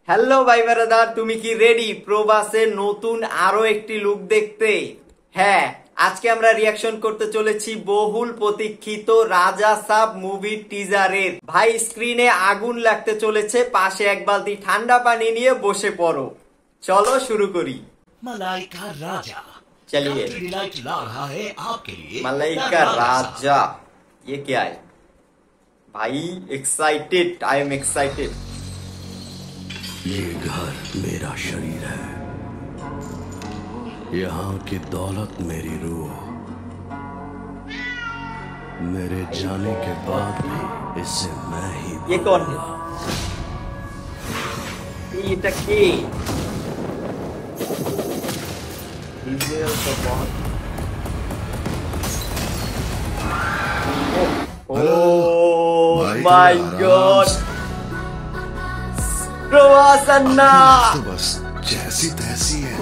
Hello ভাই brother, তুমি কি রেডি প্রবাসের নতুন আরো একটি লুক দেখতে? হ্যাঁ, আজকে আমরা রিয়াকশন করতে চলেছি বহুল প্রতীক্ষিত রাজা সাব মুভির টিজারের। ভাই স্ক্রিনে আগুন লাগতে চলেছে, পাশে এক বালতি ঠান্ডা পানি নিয়ে বসে পড়ো। চলো শুরু করি। मलाइका राजा चलिए। डिलाइट ला रहा है आपके लिए मलाइका राजा, ये क्या है भाई? Excited, I am excited. ये घर मेरा शरीर है, यहाँ की दौलत मेरी रूह, मेरे जाने के बाद भी इससे मैं ही ये कौन है? ये टक्की Oh my God! प्रवास अन्ना तो बस जैसी तैसी है।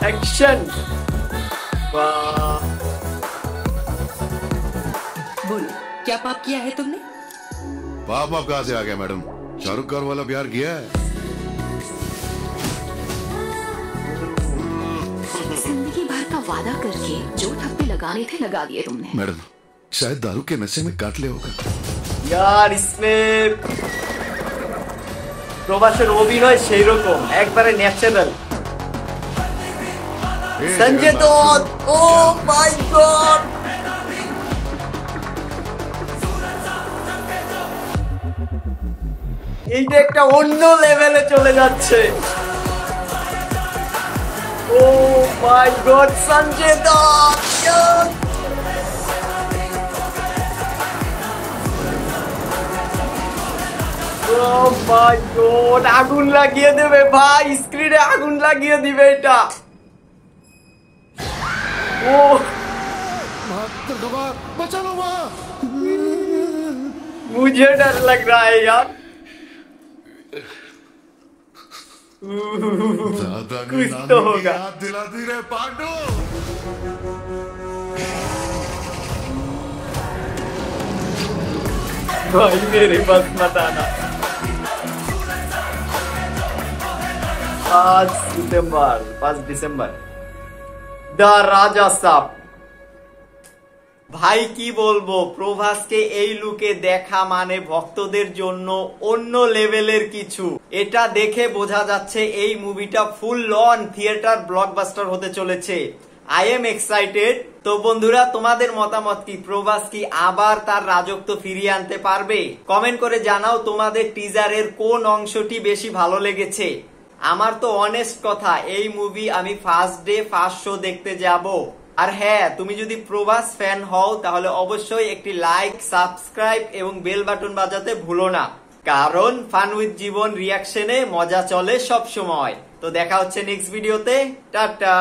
एक्शन। बोलो, क्या पाप किया है तुमने? पाप आप कहाँ से आ गया मैडम? शाहरुख खान वाला प्यार किया है? जिंदगी भर का वादा करके जो ठप्पे लगाने थे लगा दिए तुमने। मैडम शायद दारू के नशे में काट ले होगा। यार इसमें প্রবাসের অভিনয় সেই রকম একবারে ন্যাচারাল। সঞ্জয় দত্ত, ও মাই গড! এইটা একটা অন্য লেভেলে চলে যাচ্ছে। ও মাই গড, সঞ্জয় দত্ত! ও মাই গড, আগুন লাগিয়ে দেবে ভাই, স্ক্রিনে আগুন লাগিয়ে দিবে এটা। ও बचा लो माँ। मुझे डर लग रहा है यार। कुछ तो होगा। याद दिलाती रहे पांडु। भाई मेरे पास मत आना। 5 ডিসেম্বর দ্য রাজা সাব। ভাই কি বলবো, প্রভাসকে এই লুকে দেখা মানে ভক্তদের জন্য অন্য লেভেলের কিছু। এটা দেখে বোঝা যাচ্ছে এই মুভিটা ফুল অন থিয়েটার ব্লকবাস্টার হতে চলেছে। I am excited. তো বন্ধুরা, তোমাদের মতামত কি? প্রভাস কি আবার তার রাজত্ব ফিরিয়ে আনতে পারবে? কমেন্ট করে জানাও তোমাদের টিজারের কোন অংশটি বেশি ভালো লেগেছে। আমার তো অনেস্ট কথা, এই মুভি আমি ফার্স্ট ডে ফার্স্ট শো দেখতে যাব। আর হ্যাঁ, তুমি যদি প্রভাস ফ্যান হও তাহলে অবশ্যই একটি লাইক, সাবস্ক্রাইব এবং বেল বাটন বাজাতে ভুলো না, কারণ ফান উইথ জীবন রিয়াকশনে মজা চলে সব সময়। তো দেখা হচ্ছে নেক্সট ভিডিওতে। টাটা।